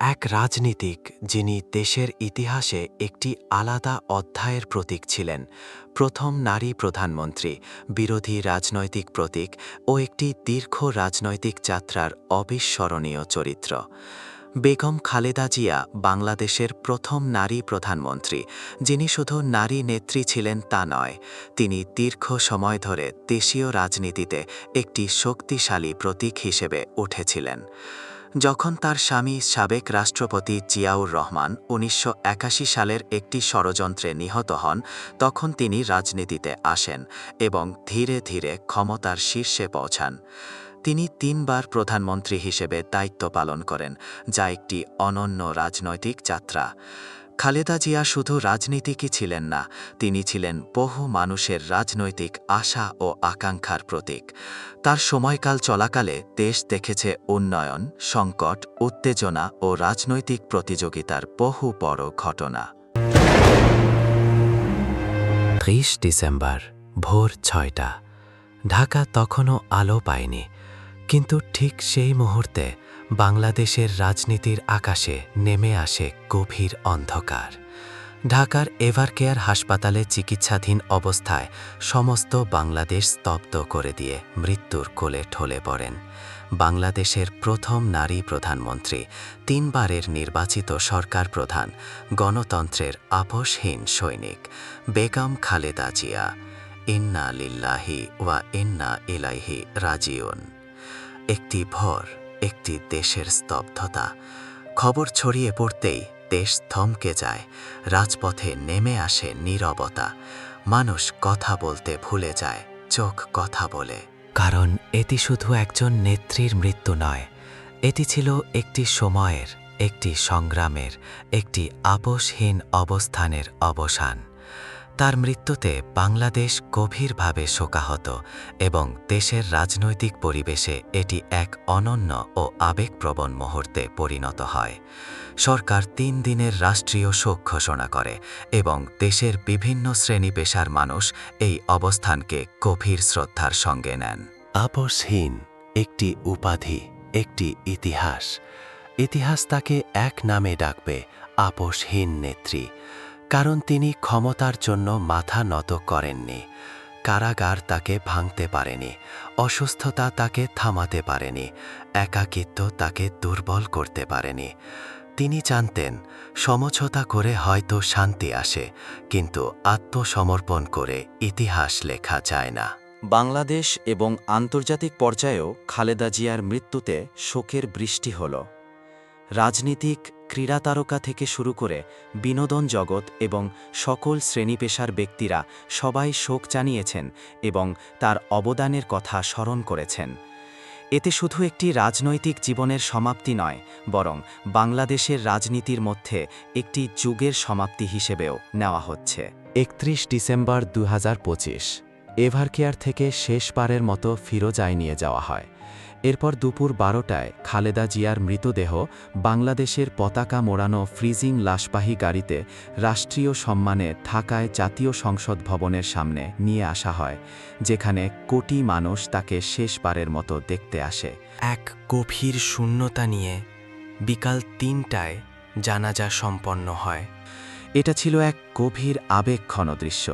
এক রাজনীতিক যিনি দেশের ইতিহাসে একটি আলাদা অধ্যায়ের প্রতীক ছিলেন, প্রথম নারী প্রধানমন্ত্রী, বিরোধী রাজনৈতিক প্রতীক ও একটি দীর্ঘ রাজনৈতিক যাত্রার অবিস্মরণীয় চরিত্র। বেগম খালেদা জিয়া বাংলাদেশের প্রথম নারী প্রধানমন্ত্রী, যিনি শুধু নারী নেত্রী ছিলেন তা নয়, তিনি দীর্ঘ সময় ধরে দেশীয় রাজনীতিতে একটি শক্তিশালী প্রতীক হিসেবে উঠেছিলেন। যখন তার স্বামী সাবেক রাষ্ট্রপতি জিয়াউর রহমান ১৯৮১ সালের একটি ষড়যন্ত্রে নিহত হন, তখন তিনি রাজনীতিতে আসেন এবং ধীরে ধীরে ক্ষমতার শীর্ষে পৌঁছান। তিনি ৩ বার প্রধানমন্ত্রী হিসেবে দায়িত্ব পালন করেন, যা একটি অনন্য রাজনৈতিক যাত্রা। খালেদা জিয়া শুধু রাজনীতিকই ছিলেন না, তিনি ছিলেন বহু মানুষের রাজনৈতিক আশা ও আকাঙ্ক্ষার প্রতীক। তার সময়কাল চলাকালে দেশ দেখেছে উন্নয়ন, সংকট, উত্তেজনা ও রাজনৈতিক প্রতিযোগিতার বহু বড় ঘটনা। ৩০ ডিসেম্বর, ভোর ৬টা। ঢাকা তখনও আলো পায়নি, কিন্তু ঠিক সেই মুহূর্তে বাংলাদেশের রাজনীতির আকাশে নেমে আসে গভীর অন্ধকার। ঢাকার এভারকেয়ার হাসপাতালে চিকিৎসাধীন অবস্থায় সমস্ত বাংলাদেশ স্তব্ধ করে দিয়ে মৃত্যুর কোলে ঢলে পড়েন বাংলাদেশের প্রথম নারী প্রধানমন্ত্রী, ৩ বারের নির্বাচিত সরকার প্রধান, গণতন্ত্রের আপোষহীন সৈনিক বেগম খালেদা জিয়া। ইন্না লিল্লাহি ওয়া ইন্না ইলাইহি রাজিউন। একটি ভোর, একটি দেশের স্তব্ধতা। খবর ছড়িয়ে পড়তেই দেশ থমকে যায়, রাজপথে নেমে আসে নীরবতা। মানুষ কথা বলতে ভুলে যায়, চোখ কথা বলে। কারণ এটি শুধু একজন নেত্রীর মৃত্যু নয়, এটি ছিল একটি সময়ের, একটি সংগ্রামের, একটি আপোষহীন অবস্থানের অবসান। তার মৃত্যুতে বাংলাদেশ গভীরভাবে শোকাহত এবং দেশের রাজনৈতিক পরিবেশে এটি এক অনন্য ও আবেগপ্রবণ মুহূর্তে পরিণত হয়। সরকার ৩ দিনের রাষ্ট্রীয় শোক ঘোষণা করে এবং দেশের বিভিন্ন শ্রেণী পেশার মানুষ এই অবস্থানকে গভীর শ্রদ্ধার সঙ্গে নেন। আপোষহীন একটি উপাধি, একটি ইতিহাস। ইতিহাস তাকে এক নামে ডাকবে, আপোষহীন নেত্রী। কারণ তিনি ক্ষমতার জন্য মাথা নত করেননি। কারাগার তাকে ভাঙতে পারেনি, অসুস্থতা তাকে থামাতে পারেনি, একাকিত্ব তাকে দুর্বল করতে পারেনি। তিনি জানতেন, সমঝোতা করে হয়তো শান্তি আসে, কিন্তু আত্মসমর্পণ করে ইতিহাস লেখা যায় না। বাংলাদেশ এবং আন্তর্জাতিক পর্যায়েও খালেদা জিয়ার মৃত্যুতে শোকের বৃষ্টি হল। রাজনীতিক, ক্রীড়া তারকা থেকে শুরু করে বিনোদন জগৎ এবং সকল শ্রেণীপেশার ব্যক্তিরা সবাই শোক জানিয়েছেন এবং তার অবদানের কথা স্মরণ করেছেন। এতে শুধু একটি রাজনৈতিক জীবনের সমাপ্তি নয়, বরং বাংলাদেশের রাজনীতির মধ্যে একটি যুগের সমাপ্তি হিসেবেও নেওয়া হচ্ছে। ৩১ ডিসেম্বর ২০২৫ এভারকেয়ার থেকে শেষবারের মতো ফিরোজায় নিয়ে যাওয়া হয়। এরপর দুপুর ১২টায় খালেদা জিয়ার মৃতদেহ বাংলাদেশের পতাকা মোড়ানো ফ্রিজিং লাশবাহী গাড়িতে রাষ্ট্রীয় সম্মানে ঢাকায় জাতীয় সংসদ ভবনের সামনে নিয়ে আসা হয়, যেখানে কোটি মানুষ তাকে শেষবারের মতো দেখতে আসে। এক গভীর শূন্যতা নিয়ে বিকাল ৩টায় জানাজা সম্পন্ন হয়। এটা ছিল এক গভীর আবেগঘন দৃশ্য।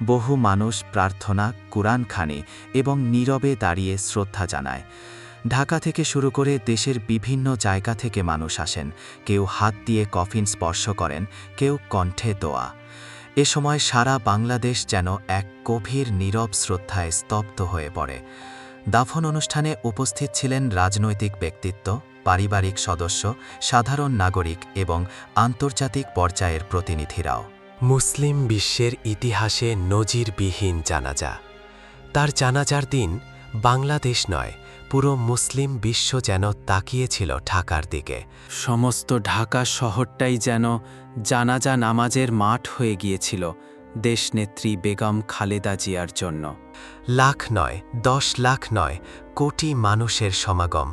বহু মানুষ প্রার্থনা, কুরআনখানি এবং নীরবে দাঁড়িয়ে শ্রদ্ধা জানায়। ঢাকা থেকে শুরু করে দেশের বিভিন্ন জায়গা থেকে মানুষ আসেন, কেউ হাত দিয়ে কফিন স্পর্শ করেন, কেউ কণ্ঠে দোয়া। এ সময় সারা বাংলাদেশ যেন এক গভীর নীরব শ্রদ্ধায় স্তব্ধ হয়ে পড়ে। দাফন অনুষ্ঠানে উপস্থিত ছিলেন রাজনৈতিক ব্যক্তিত্ব, পারিবারিক সদস্য, সাধারণ নাগরিক এবং আন্তর্জাতিক পর্যায়ের প্রতিনিধিরাও। মুসলিম বিশ্বের ইতিহাসে নজিরবিহীন জানাজা। তার জানাজার দিন বাংলাদেশ নয়, পুরো মুসলিম বিশ্ব যেন তাকিয়েছিল ঢাকার দিকে। সমস্ত ঢাকা শহরটাই যেন জানাজা নামাজের মাঠ হয়ে গিয়েছিল দেশনেত্রী বেগম খালেদা জিয়ার জন্য। লাখ নয়, ১০ লাখ নয়, কোটি মানুষের সমাগম।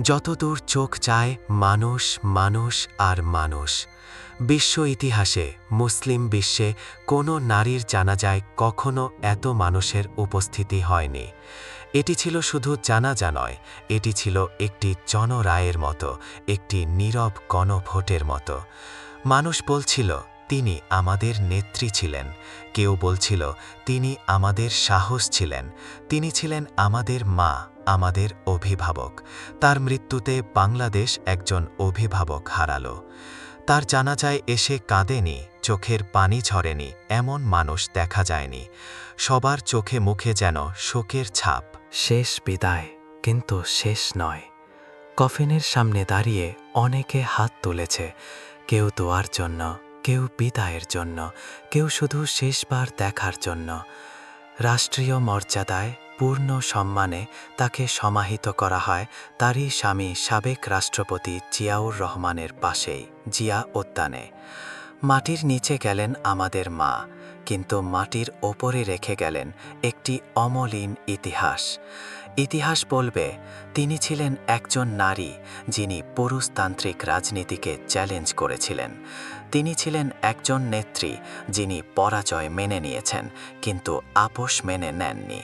যতদূর চোখ যায় মানুষ, মানুষ আর মানুষ। বিশ্ব ইতিহাসে, মুসলিম বিশ্বে কোনো নারীর জানাজায় কখনো এত মানুষের উপস্থিতি হয়নি। এটি ছিল শুধু জানাজা নয়, এটি ছিল একটি জনরায়ের মতো, একটি নীরব গণভোটের মতো। মানুষ বলছিল তিনি আমাদের নেত্রী ছিলেন, কেউ বলছিল তিনি আমাদের সাহস ছিলেন, তিনি ছিলেন আমাদের মা, আমাদের অভিভাবক। তার মৃত্যুতে বাংলাদেশ একজন অভিভাবক হারালো। তার জানাজায় এসে কাঁদেনি, চোখের পানি ঝরেনি এমন মানুষ দেখা যায়নি। সবার চোখে মুখে যেন শোকের ছাপ। শেষ বিদায়, কিন্তু শেষ নয়। কফিনের সামনে দাঁড়িয়ে অনেকে হাত তুলেছে, কেউ দোয়ার জন্য, কেউ বিদায়ের জন্য, কেউ শুধু শেষবার দেখার জন্য। রাষ্ট্রীয় মর্যাদায় পূর্ণ সম্মানে তাকে সমাহিত করা হয় তারই স্বামী সাবেক রাষ্ট্রপতি জিয়াউর রহমানের পাশেই, জিয়া উদ্যানে। মাটির নিচে গেলেন আমাদের মা, কিন্তু মাটির ওপরে রেখে গেলেন একটি অমলিন ইতিহাস। ইতিহাস বলবে তিনি ছিলেন একজন নারী যিনি পুরুষতান্ত্রিক রাজনীতিকে চ্যালেঞ্জ করেছিলেন। তিনি ছিলেন একজন নেত্রী যিনি পরাজয় মেনে নিয়েছেন কিন্তু আপোষ মেনে নেননি।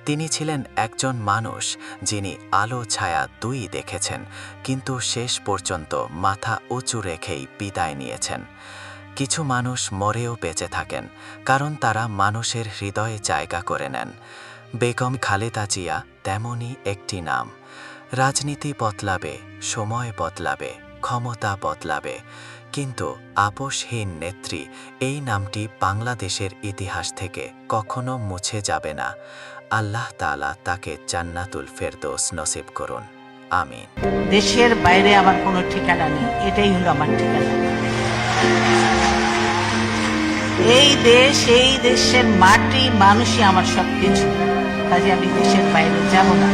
তিনি ছিলেন একজন মানুষ যিনি আলো ছায়া দুই দেখেছেন কিন্তু শেষ পর্যন্ত মাথা উঁচু রেখেই বিদায় নিয়েছেন। কিছু মানুষ মরেও বেঁচে থাকেন কারণ তারা মানুষের হৃদয়ে জায়গা করে নেন। বেগম খালেদা জিয়া তেমনই একটি নাম। রাজনীতি বদলাবে, সময় বদলাবে, ক্ষমতা বদলাবে, কিন্তু আপোষহীন নেত্রী এই নামটি বাংলাদেশের ইতিহাস থেকে কখনো মুছে যাবে না। আল্লাহ তাআলা তাকে জান্নাতুল ফেরদৌস নসিব করুন, আমিন। দেশের বাইরে আমার কোনো ঠিকানা নেই, এটাই হলো আমার ঠিকানা। এই দেশ, এই দেশের মাটি, মানুষই আমার সবকিছু। কাজে আমি দেশের বাইরে যাব না।